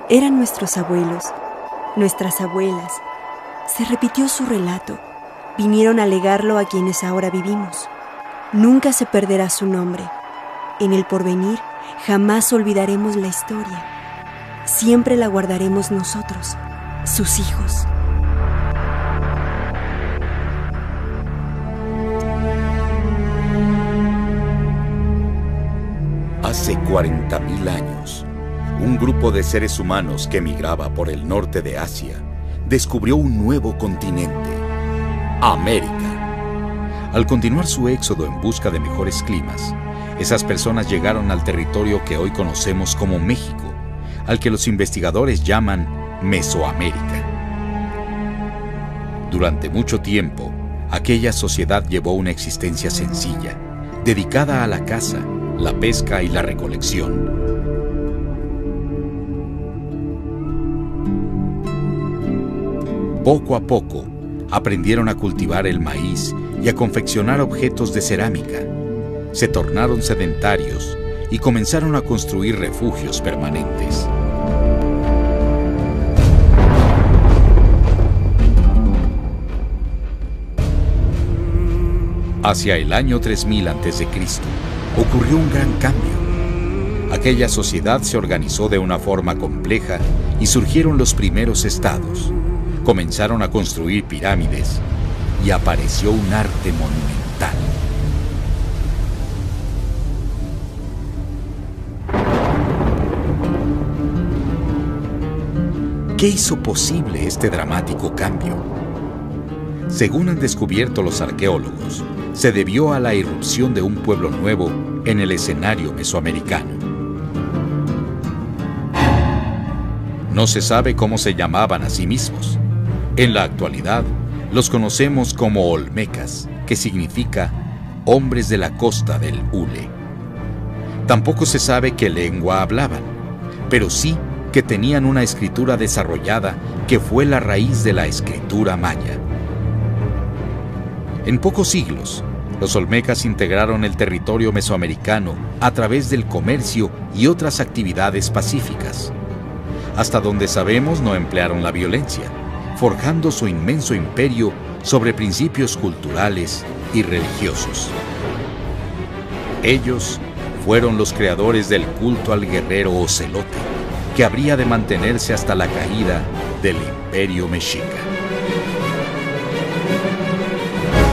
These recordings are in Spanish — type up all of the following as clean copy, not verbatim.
Eran nuestros abuelos, nuestras abuelas. Se repitió su relato. Vinieron a legarlo a quienes ahora vivimos. Nunca se perderá su nombre. En el porvenir jamás olvidaremos la historia. Siempre la guardaremos nosotros, sus hijos. Hace 40.000 años, un grupo de seres humanos que migraba por el norte de Asia descubrió un nuevo continente, América. Al continuar su éxodo en busca de mejores climas, esas personas llegaron al territorio que hoy conocemos como México, al que los investigadores llaman Mesoamérica. Durante mucho tiempo, aquella sociedad llevó una existencia sencilla, dedicada a la caza, la pesca y la recolección. Poco a poco, aprendieron a cultivar el maíz y a confeccionar objetos de cerámica. Se tornaron sedentarios y comenzaron a construir refugios permanentes. Hacia el año 3000 a.C., ocurrió un gran cambio. Aquella sociedad se organizó de una forma compleja y surgieron los primeros estados. Comenzaron a construir pirámides y apareció un arte monumental. ¿Qué hizo posible este dramático cambio? Según han descubierto los arqueólogos, se debió a la irrupción de un pueblo nuevo en el escenario mesoamericano. No se sabe cómo se llamaban a sí mismos. En la actualidad, los conocemos como olmecas, que significa hombres de la costa del Hule. Tampoco se sabe qué lengua hablaban, pero sí que tenían una escritura desarrollada que fue la raíz de la escritura maya. En pocos siglos, los olmecas integraron el territorio mesoamericano a través del comercio y otras actividades pacíficas. Hasta donde sabemos, no emplearon la violencia, forjando su inmenso imperio sobre principios culturales y religiosos. Ellos fueron los creadores del culto al guerrero ocelote, que habría de mantenerse hasta la caída del Imperio Mexica.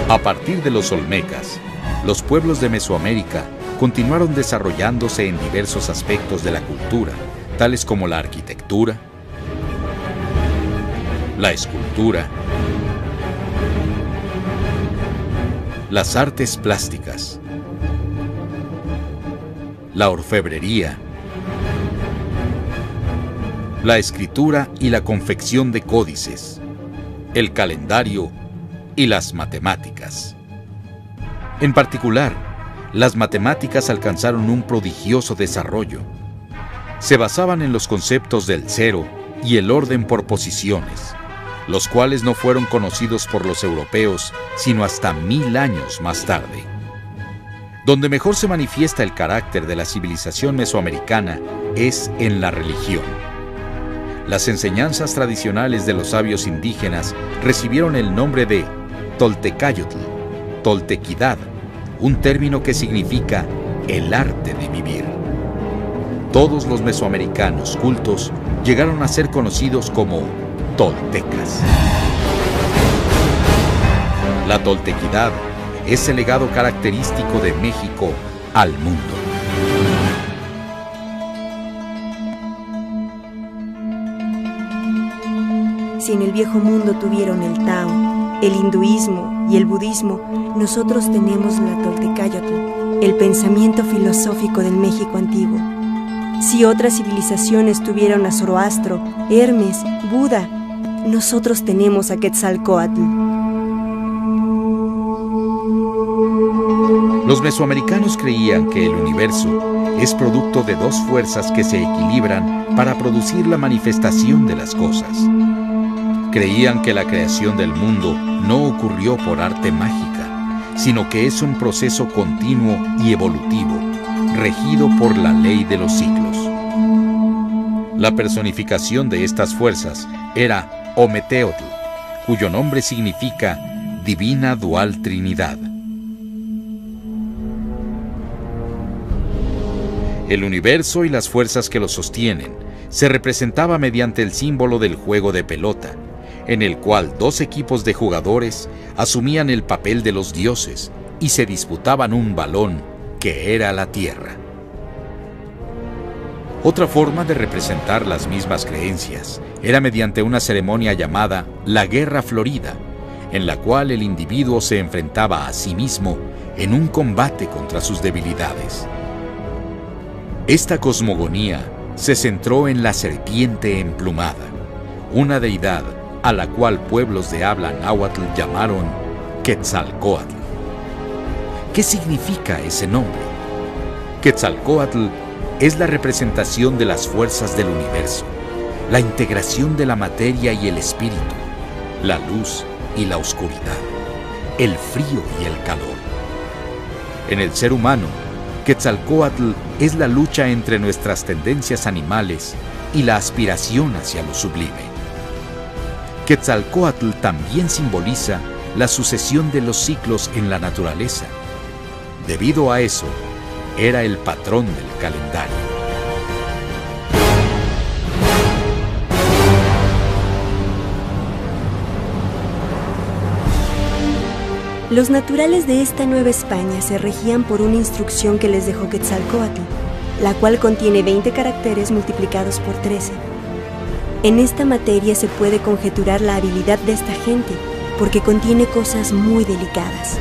A partir de los olmecas, los pueblos de Mesoamérica continuaron desarrollándose en diversos aspectos de la cultura, tales como la arquitectura, la escultura, las artes plásticas, la orfebrería, la escritura y la confección de códices, el calendario y las matemáticas. En particular, las matemáticas alcanzaron un prodigioso desarrollo. Se basaban en los conceptos del cero y el orden por posiciones, los cuales no fueron conocidos por los europeos sino hasta 1000 años más tarde. Donde mejor se manifiesta el carácter de la civilización mesoamericana es en la religión. Las enseñanzas tradicionales de los sabios indígenas recibieron el nombre de Toltecayotl, toltequidad, un término que significa el arte de vivir. Todos los mesoamericanos cultos llegaron a ser conocidos como toltecas. La toltequidad es el legado característico de México al mundo. Si en el viejo mundo tuvieron el Tao, el hinduismo y el budismo, nosotros tenemos la Toltecayotl, el pensamiento filosófico del México antiguo. Si otras civilizaciones tuvieron a Zoroastro, Hermes, Buda, nosotros tenemos a Quetzalcóatl. Los mesoamericanos creían que el universo es producto de dos fuerzas que se equilibran para producir la manifestación de las cosas. Creían que la creación del mundo no ocurrió por arte mágica, sino que es un proceso continuo y evolutivo, regido por la ley de los ciclos. La personificación de estas fuerzas era Ometeotl, cuyo nombre significa Divina Dual Trinidad. El universo y las fuerzas que lo sostienen se representaba mediante el símbolo del juego de pelota, en el cual dos equipos de jugadores asumían el papel de los dioses y se disputaban un balón que era la Tierra. Otra forma de representar las mismas creencias era mediante una ceremonia llamada la Guerra Florida, en la cual el individuo se enfrentaba a sí mismo en un combate contra sus debilidades. Esta cosmogonía se centró en la serpiente emplumada, una deidad a la cual pueblos de habla náhuatl llamaron Quetzalcóatl. ¿Qué significa ese nombre? Quetzalcóatl es la representación de las fuerzas del universo, la integración de la materia y el espíritu, la luz y la oscuridad, el frío y el calor. En el ser humano, Quetzalcóatl es la lucha entre nuestras tendencias animales y la aspiración hacia lo sublime. Quetzalcóatl también simboliza la sucesión de los ciclos en la naturaleza. Debido a eso, era el patrón del calendario. Los naturales de esta Nueva España se regían por una instrucción que les dejó Quetzalcóatl, la cual contiene 20 caracteres multiplicados por 13. En esta materia se puede conjeturar la habilidad de esta gente, porque contiene cosas muy delicadas.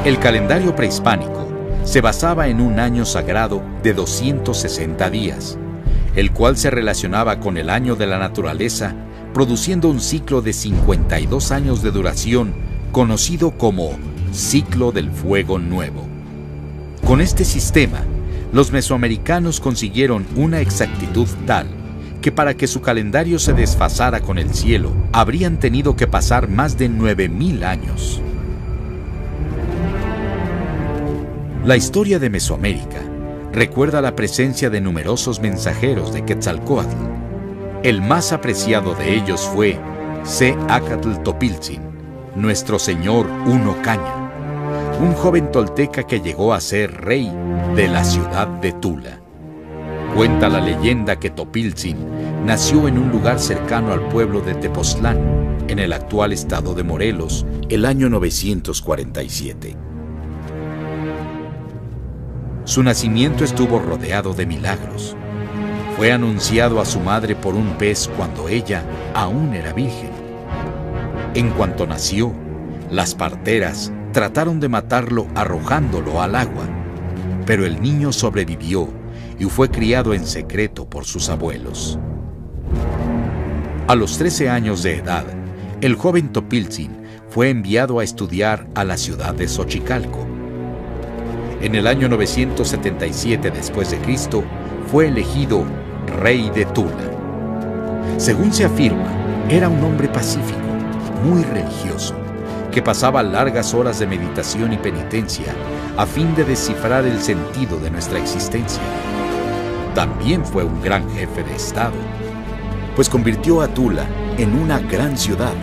El calendario prehispánico se basaba en un año sagrado de 260 días, el cual se relacionaba con el año de la naturaleza, produciendo un ciclo de 52 años de duración, conocido como Ciclo del Fuego Nuevo. Con este sistema, los mesoamericanos consiguieron una exactitud tal que para que su calendario se desfasara con el cielo, habrían tenido que pasar más de 9000 años. La historia de Mesoamérica recuerda la presencia de numerosos mensajeros de Quetzalcóatl. El más apreciado de ellos fue Céacatl Topiltzin, nuestro señor Uno Caña, un joven tolteca que llegó a ser rey de la ciudad de Tula. Cuenta la leyenda que Topiltzin nació en un lugar cercano al pueblo de Tepoztlán, en el actual estado de Morelos, el año 947. Su nacimiento estuvo rodeado de milagros. Fue anunciado a su madre por un pez cuando ella aún era virgen. En cuanto nació, las parteras trataron de matarlo arrojándolo al agua, pero el niño sobrevivió y fue criado en secreto por sus abuelos. A los 13 años de edad, el joven Topiltzin fue enviado a estudiar a la ciudad de Xochicalco. En el año 977 después de Cristo, fue elegido rey de Tula. Según se afirma, era un hombre pacífico, muy religioso, que pasaba largas horas de meditación y penitencia a fin de descifrar el sentido de nuestra existencia. También fue un gran jefe de Estado, pues convirtió a Tula en una gran ciudad,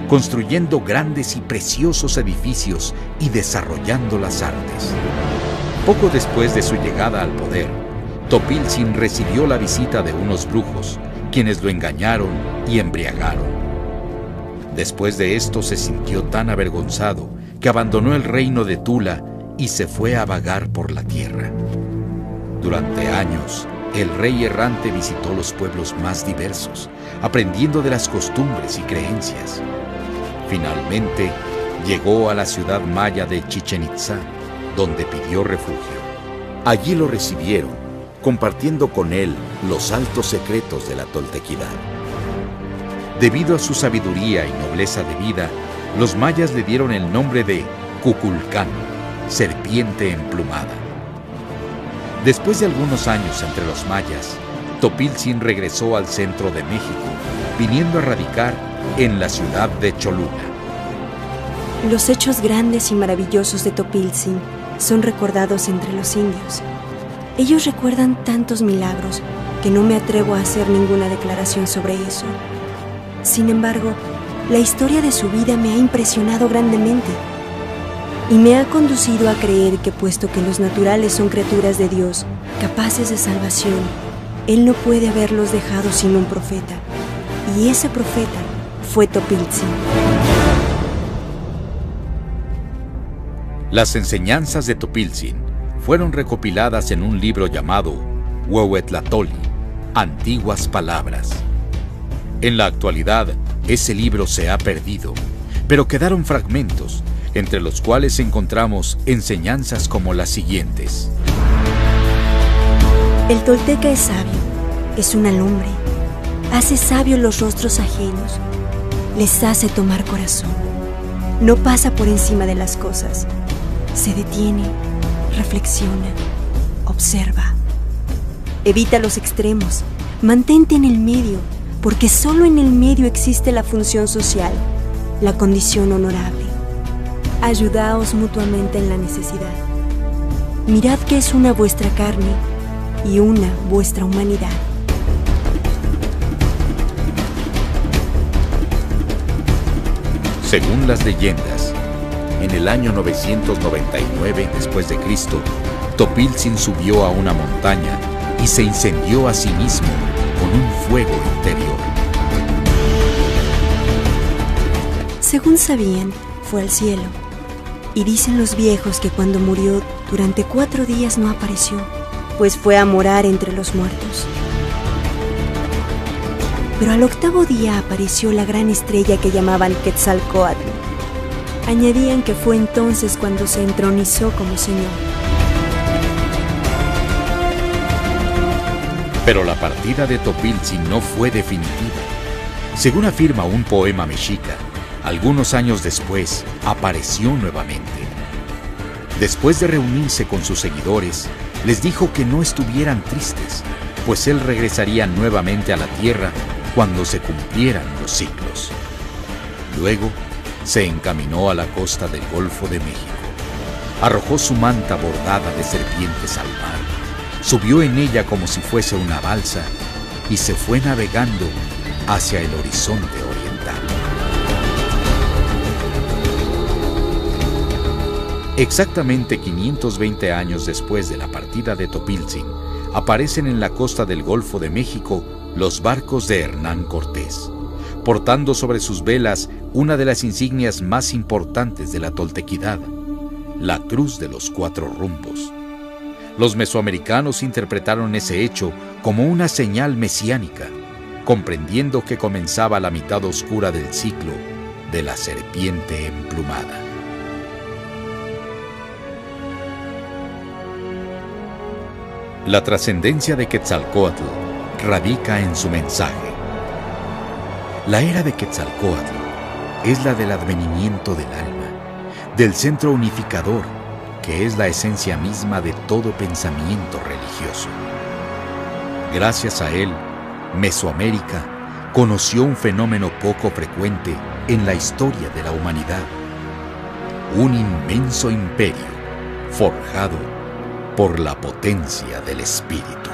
construyendo grandes y preciosos edificios y desarrollando las artes. Poco después de su llegada al poder, Topiltzin recibió la visita de unos brujos, quienes lo engañaron y embriagaron. Después de esto se sintió tan avergonzado que abandonó el reino de Tula y se fue a vagar por la tierra. Durante años, el rey errante visitó los pueblos más diversos, aprendiendo de las costumbres y creencias. Finalmente, llegó a la ciudad maya de Chichén Itzá, donde pidió refugio. Allí lo recibieron, compartiendo con él los altos secretos de la toltequidad. Debido a su sabiduría y nobleza de vida, los mayas le dieron el nombre de Kukulcán, serpiente emplumada. Después de algunos años entre los mayas, Topiltzin regresó al centro de México, viniendo a radicar en la ciudad de Cholula. Los hechos grandes y maravillosos de Topiltzin son recordados entre los indios. Ellos recuerdan tantos milagros que no me atrevo a hacer ninguna declaración sobre eso. Sin embargo, la historia de su vida me ha impresionado grandemente y me ha conducido a creer que, puesto que los naturales son criaturas de Dios, capaces de salvación, Él no puede haberlos dejado sin un profeta, y ese profeta fue Topiltzin. Las enseñanzas de Topiltzin fueron recopiladas en un libro llamado Huehuetlatoli, Antiguas Palabras. En la actualidad, ese libro se ha perdido, pero quedaron fragmentos, entre los cuales encontramos enseñanzas como las siguientes. El tolteca es sabio, es una lumbre, hace sabios los rostros ajenos, les hace tomar corazón, no pasa por encima de las cosas, se detiene, reflexiona, observa. Evita los extremos, mantente en el medio, porque solo en el medio existe la función social, la condición honorable. Ayudaos mutuamente en la necesidad. Mirad que es una vuestra carne y una vuestra humanidad. Según las leyendas, en el año 999 después de Cristo, Topiltzin subió a una montaña y se incendió a sí mismo con un fuego interior. Según sabían, fue al cielo. Y dicen los viejos que cuando murió, durante 4 días no apareció, pues fue a morar entre los muertos. Pero al 8º día apareció la gran estrella que llamaban Quetzalcóatl. Añadían que fue entonces cuando se entronizó como señor. Pero la partida de Topiltzin no fue definitiva. Según afirma un poema mexica, algunos años después apareció nuevamente. Después de reunirse con sus seguidores, les dijo que no estuvieran tristes, pues él regresaría nuevamente a la tierra cuando se cumplieran los ciclos. Luego, se encaminó a la costa del Golfo de México. Arrojó su manta bordada de serpientes al mar, subió en ella como si fuese una balsa y se fue navegando hacia el horizonte oriental. Exactamente 520 años después de la partida de Topiltzin, aparecen en la costa del Golfo de México los barcos de Hernán Cortés, portando sobre sus velas una de las insignias más importantes de la toltequidad, la Cruz de los 4 Rumbos. Los mesoamericanos interpretaron ese hecho como una señal mesiánica, comprendiendo que comenzaba la mitad oscura del ciclo de la serpiente emplumada. La trascendencia de Quetzalcóatl radica en su mensaje. La era de Quetzalcóatl es la del advenimiento del alma, del centro unificador, que es la esencia misma de todo pensamiento religioso. Gracias a él, Mesoamérica conoció un fenómeno poco frecuente en la historia de la humanidad: un inmenso imperio forjado por la potencia del espíritu.